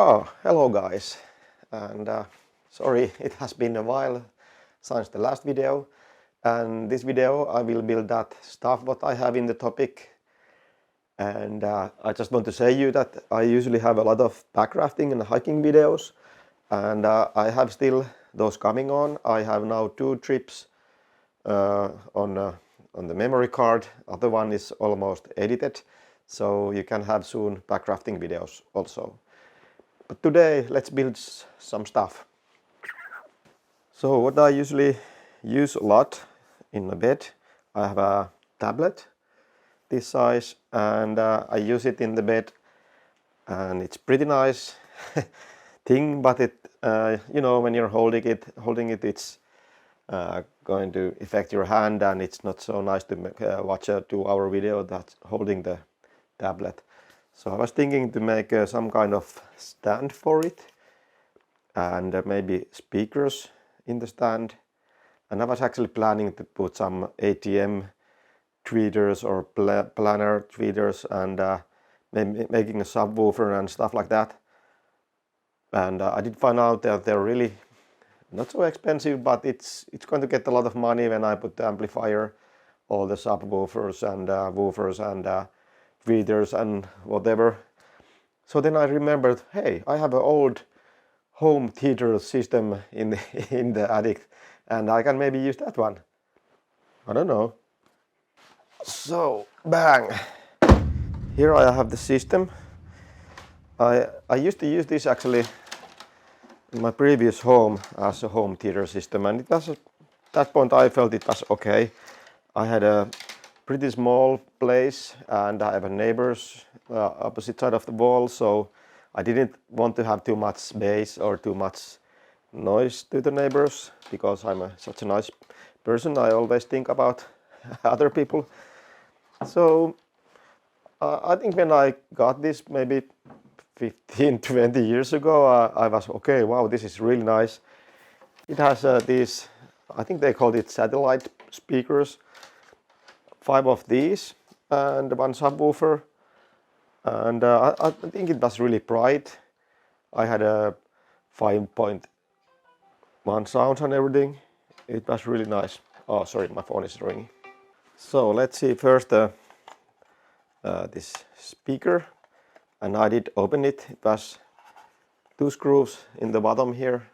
Oh, hello guys, and sorry it has been a while since the last video, and this video I will build that stuff what I have in the topic. And I just want to say you that I usually have a lot of backrafting and hiking videos, and I have still those coming on. I have now 2 trips on the memory card. Other one is almost edited, so you can have soon backrafting videos also. But today let's build some stuff. So what I usually use a lot in my bed, I have a tablet this size, and I use it in the bed, and it's pretty nice thing, but it you know, when you're holding it, it's going to affect your hand, and it's not so nice to watch a 2-hour video that's holding the tablet. So I was thinking to make some kind of stand for it, and maybe speakers in the stand. And I was actually planning to put some ATM tweeters or planar tweeters, and making a subwoofer and stuff like that. And I did find out that they're really not so expensive, but it's going to get a lot of money when I put the amplifier, all the subwoofers and woofers and tweeters and whatever. So then I remembered, hey, I have an old home theater system in the attic, and I can maybe use that one. I don't know. So bang, here I have the system. I used to use this actually in my previous home as a home theater system, and it was, at that point I felt it was okay. I had a pretty small place, and I have a neighbors opposite side of the wall, so I didn't want to have too much space or too much noise to the neighbors, because I'm such a nice person. I always think about other people. So I think when I got this maybe 15-20 years ago, I was okay, wow, this is really nice. It has these, I think they called it satellite speakers, 5 of these and 1 subwoofer, and I think it was really bright. I had a 5.1 sounds and everything. It was really nice. Oh, sorry, my phone is ringing. So let's see first this speaker, and I did open it. It was 2 screws in the bottom here.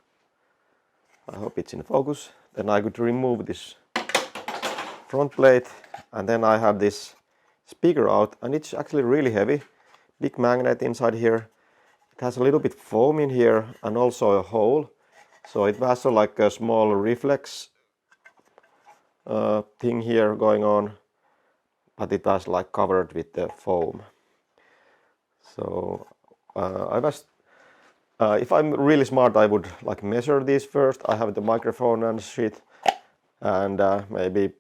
I hope it's in focus. Then I could remove this front plate, and then I have this speaker out, and it's actually really heavy. Big magnet inside here. It has a little bit foam in here and also a hole, so it has like a small reflex thing here going on, but it was like covered with the foam. So I was if I'm really smart, I would like measure this first. I have the microphone and shit, and maybe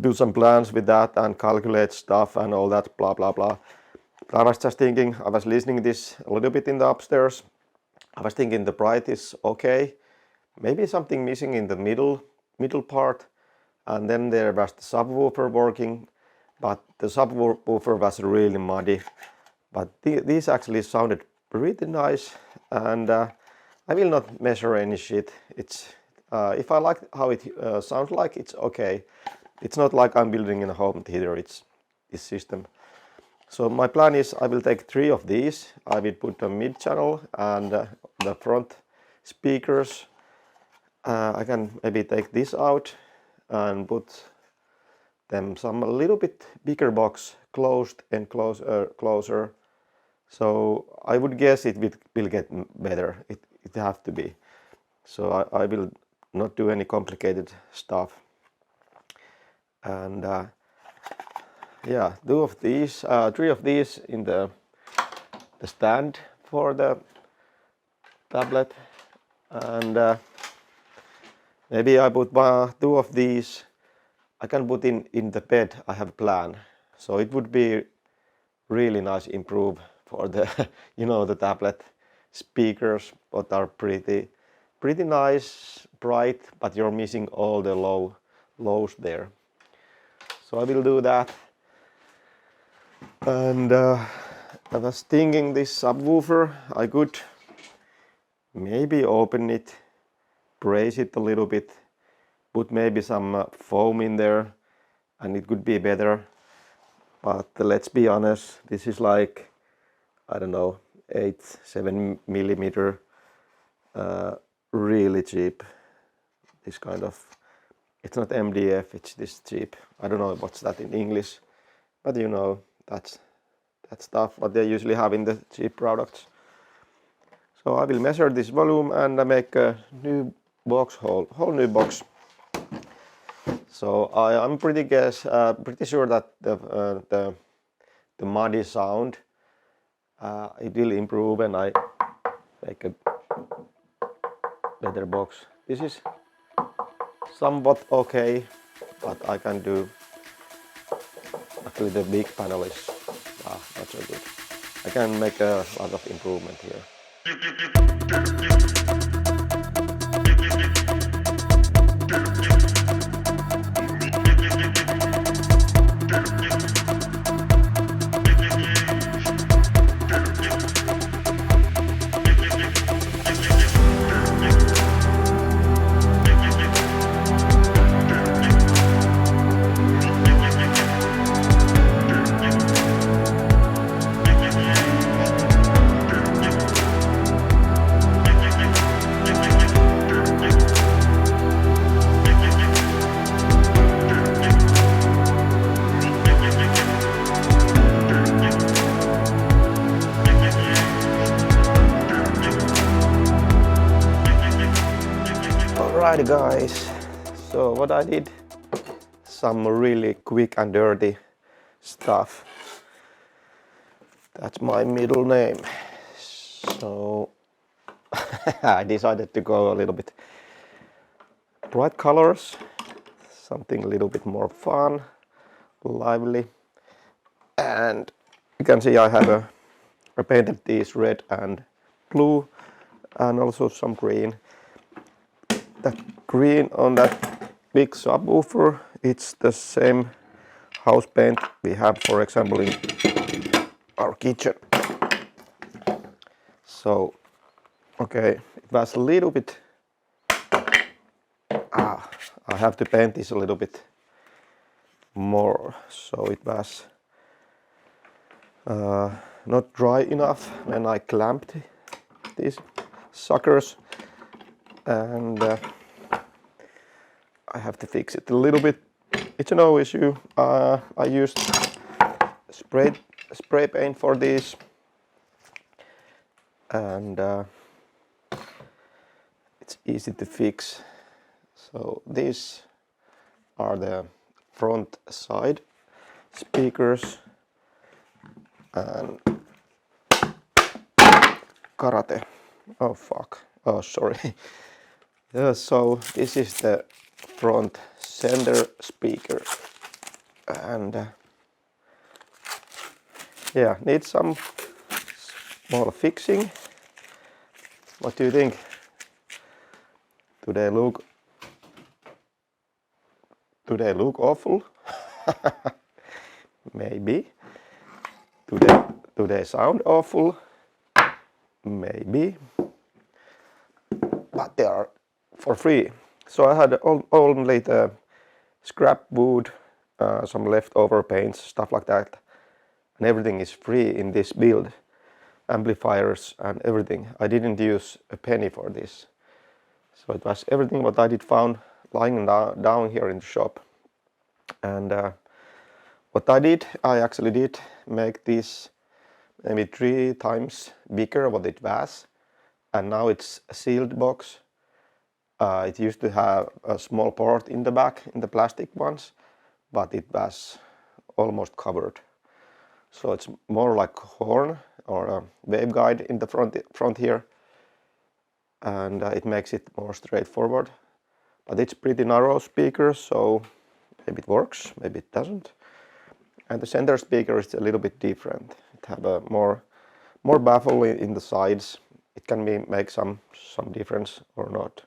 do some plans with that and calculate stuff and all that blah blah blah. But I was just thinking, I was listening this a little bit in the upstairs. I was thinking the bright is okay, maybe something missing in the middle part, and then there was the subwoofer working, but the subwoofer was really muddy. But these actually sounded pretty nice, and I will not measure any shit. It's if I like how it sounds like, it's okay. It's not like I'm building in a home theater, it's this system. So my plan is I will take 3 of these. I will put a mid channel and the front speakers. I can maybe take this out and put them some a little bit bigger box, closed and closer. So I would guess it will get better. It have to be. So I will not do any complicated stuff. And yeah, 2 of these, 3 of these in the stand for the tablet, and maybe I put 2 of these. I can put in the bed. I have a plan, so it would be really nice improve for the you know, the tablet speakers, but are pretty nice, bright, but you're missing all the lows there. So I will do that, and I was thinking this subwoofer, I could maybe open it, brace it a little bit, put maybe some foam in there, and it could be better. But let's be honest, this is like, I don't know, 7 millimeter, really cheap. This kind of, it's not MDF, it's this cheap. I don't know what's that in English, but you know, that's stuff what they usually have in the cheap products. So I will measure this volume and make a new box, whole new box. So I'm pretty sure that the muddy sound it will improve when I make a better box. This is somewhat okay, but I can do. Actually, the big panel is not so good. I can make a lot of improvement here. Alright guys, so what I did, some really quick and dirty stuff. That's my middle name. So I decided to go a little bit bright colors, something a little bit more fun, lively. And you can see I painted these red and blue and also some green. That green on that big subwoofer, it's the same house paint we have, for example, in our kitchen. So, okay, it was a little bit, I have to paint this a little bit more, so it was not dry enough when I clamped these suckers, and I have to fix it a little bit. It's no issue. I used spray paint for this, and it's easy to fix. So these are the front side speakers and karate. Oh fuck. Oh sorry. Yeah, so this is the front center speaker, and yeah, needs some small fixing. What do you think? Do they look awful? Maybe. Do they sound awful? Maybe. But they are for free. So I had only the scrap wood, some leftover paints, stuff like that, and everything is free in this build. Amplifiers and everything. I didn't use a penny for this. So it was everything what I did found lying down here in the shop. And what I actually did make this maybe 3 times bigger what it was, and now it's a sealed box. It used to have a small port in the back, in the plastic ones, but it was almost covered. So it's more like horn or a waveguide in the front here, and it makes it more straightforward. But it's pretty narrow speaker, so maybe it works, maybe it doesn't. And the center speaker is a little bit different. It have a more baffle in the sides. It can make some difference or not.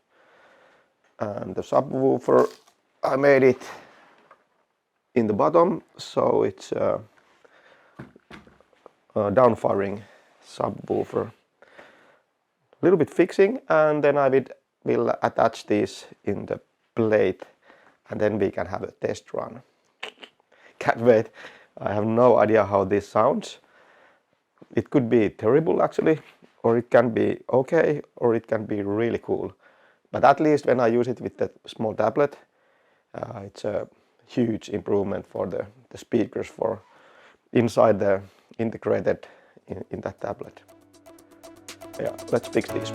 And the subwoofer, I made it in the bottom, so it's downfiring subwoofer. A little bit fixing, and then I will attach these in the plate, and then we can have a test run. Can't wait. I have no idea how this sounds. It could be terrible actually, or it can be okay, or it can be really cool. But at least when I use it with the small tablet, it's a huge improvement for the speakers for inside the integrated in that tablet. Yeah, let's fix these.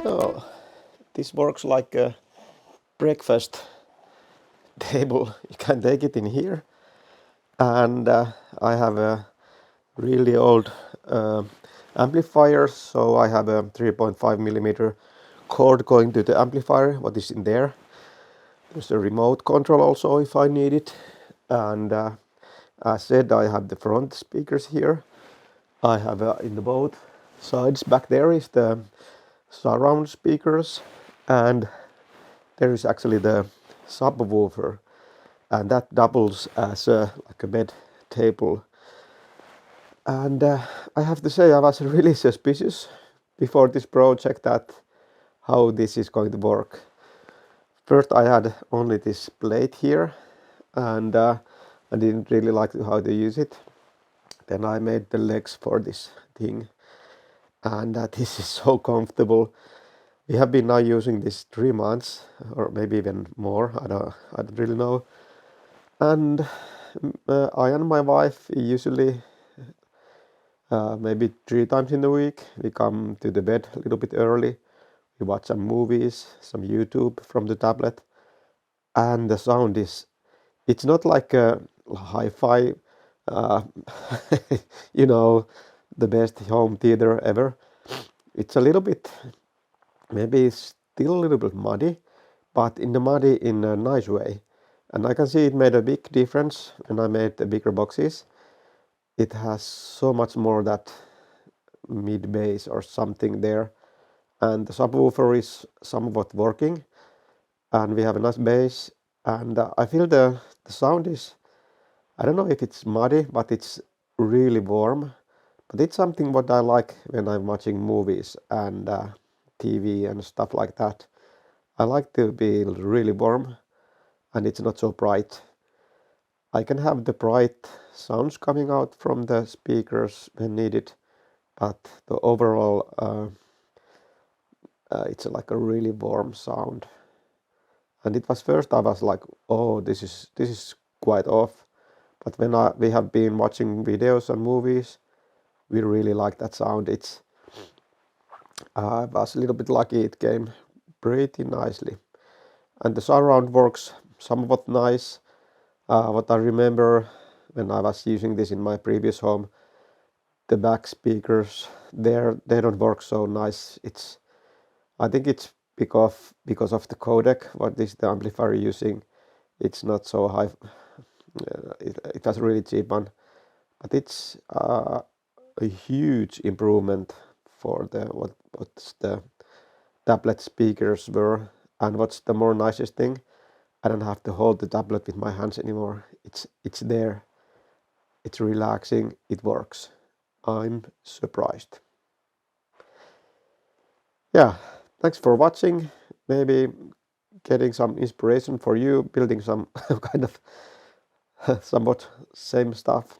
So this works like a breakfast table. You can take it in here, and I have a really old amplifier, so I have a 3.5mm cord going to the amplifier, what is in there. There's a remote control also if I need it, and as said, I have the front speakers here. I have in the both sides back there is the surround speakers, and there is actually the subwoofer, and that doubles as like a bed table. And I have to say I was really suspicious before this project that how this is going to work. First I had only this plate here, and I didn't really like how to use it. Then I made the legs for this thing, and this is so comfortable. We have been now using this 3 months, or maybe even more, I don't really know. And I and my wife usually maybe 3 times in the week we come to the bed a little bit early. We watch some movies, some YouTube from the tablet, and the sound is, it's not like a hi-fi, you know, the best home theater ever. It's a little bit, maybe it's still a little bit muddy, but in a nice way. And I can see it made a big difference when I made the bigger boxes. It has so much more that mid bass or something there, and the subwoofer is somewhat working, and we have a nice bass, and I feel the sound is, I don't know if it's muddy, but it's really warm. But it's something what I like when I'm watching movies and TV and stuff like that. I like to be really warm, and it's not so bright. I can have the bright sounds coming out from the speakers when needed, but the overall it's like a really warm sound. And it was first I was like, oh, this is quite off. But when we have been watching videos and movies, we really like that sound. I was a little bit lucky, it came pretty nicely. And the surround works somewhat nice. What I remember when I was using this in my previous home, the back speakers they don't work so nice. I think it's because of the codec what is the amplifier using. It's not so high. It was really cheap one, but it's a huge improvement for the what's the tablet speakers were. And what's the more nicest thing, I don't have to hold the tablet with my hands anymore. It's there, it's relaxing, it works. I'm surprised. Yeah, thanks for watching. Maybe getting some inspiration for you building some kind of somewhat same stuff.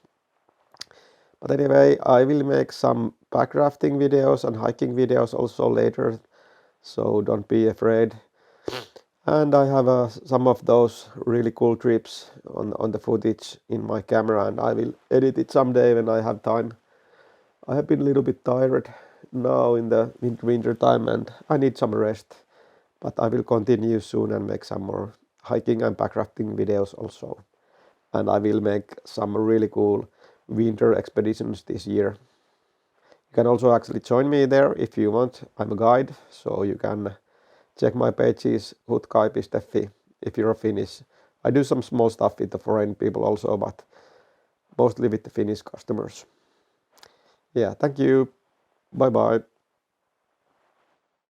But anyway, I will make some backrafting videos and hiking videos also later, so don't be afraid. And I have some of those really cool trips on the footage in my camera, and I will edit it someday when I have time. I have been a little bit tired now in the winter time, and I need some rest. but I will continue soon and make some more hiking and backrafting videos also. And I will make some really cool winter expeditions this year. You can also actually join me there if you want. I'm a guide, so you can check my pages Hutkaipi.fi if you're Finnish. I do some small stuff with the foreign people also, but mostly with the Finnish customers. Yeah, thank you. Bye bye.